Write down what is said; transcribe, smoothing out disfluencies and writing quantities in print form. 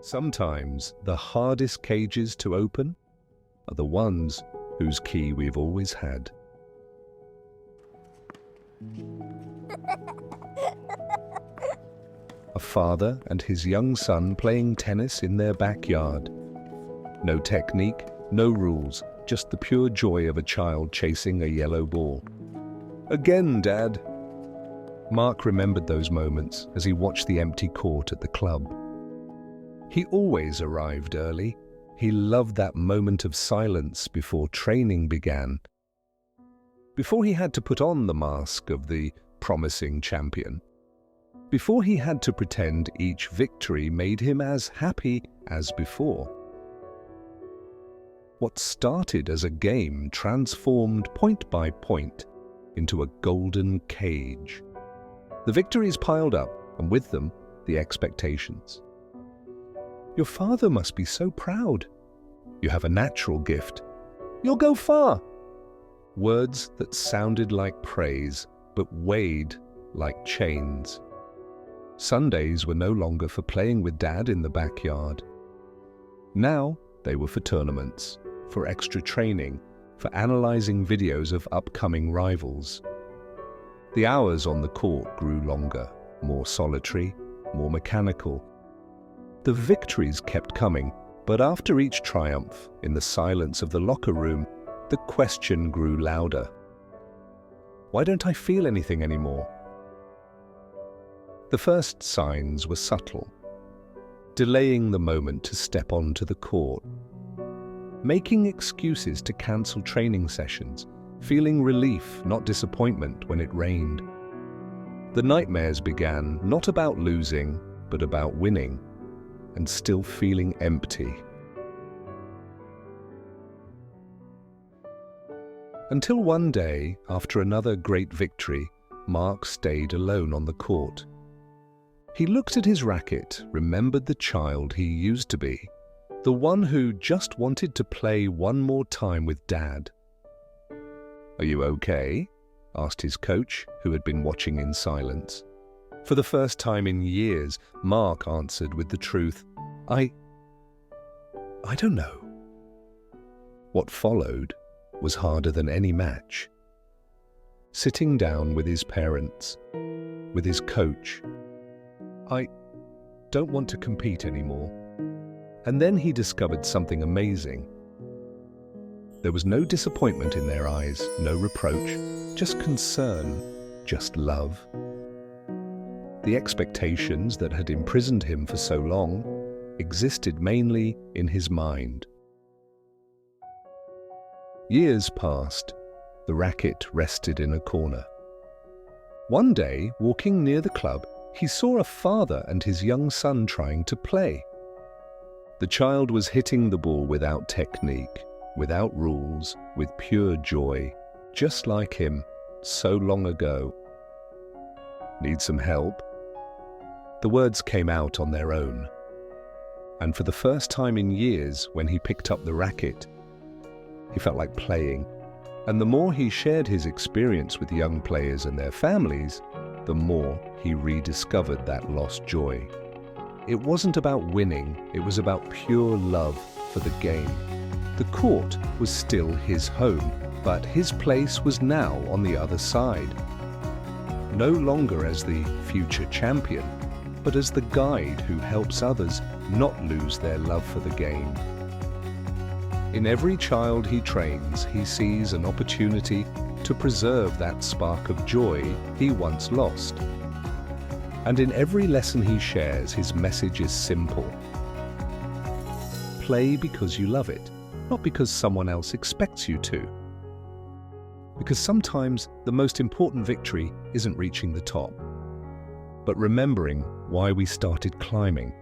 Sometimes the hardest cages to open are the ones whose key we've always had. A father and his young son playing tennis in their backyard. No technique, no rules, just the pure joy of a child chasing a yellow ball. "Again, Dad." Mark remembered those moments as he watched the empty court at the club. He always arrived early. He loved that moment of silence before training began. Before he had to put on the mask of the promising champion. Before he had to pretend each victory made him as happy as before. What started as a game transformed point by point into a golden cage. The victories piled up, and with them, the expectations. "Your father must be so proud. You have a natural gift. You'll go far." Words that sounded like praise, but weighed like chains. Sundays were no longer for playing with Dad in the backyard. Now they were for tournaments, for extra training, for analyzing videos of upcoming rivals. The hours on the court grew longer, more solitary, more mechanical. The victories kept coming, but after each triumph, in the silence of the locker room, the question grew louder. "Why don't I feel anything anymore?" The first signs were subtle. Delaying the moment to step onto the court. Making excuses to cancel training sessions, feeling relief, not disappointment when it rained. The nightmares began not about losing, but about winning, and still feeling empty. Until one day, after another great victory, Mark stayed alone on the court. He looked at his racket, remembered the child he used to be, the one who just wanted to play one more time with Dad. "Are you okay?" asked his coach, who had been watching in silence. For the first time in years, Mark answered with the truth, I don't know." What followed was harder than any match. Sitting down with his parents, with his coach. "I don't want to compete anymore." And then he discovered something amazing. There was no disappointment in their eyes, no reproach, just concern, just love. The expectations that had imprisoned him for so long existed mainly in his mind. Years passed. The racket rested in a corner. One day, walking near the club, he saw a father and his young son trying to play. The child was hitting the ball without technique, without rules, with pure joy, just like him so long ago. "Need some help?" The words came out on their own. And for the first time in years, when he picked up the racket, he felt like playing. And the more he shared his experience with young players and their families, the more he rediscovered that lost joy. It wasn't about winning, it was about pure love for the game. The court was still his home, but his place was now on the other side. No longer as the future champion, but as the guide who helps others not lose their love for the game. In every child he trains, he sees an opportunity to preserve that spark of joy he once lost. And in every lesson he shares, his message is simple. Play because you love it, not because someone else expects you to. Because sometimes the most important victory isn't reaching the top, but remembering why we started climbing.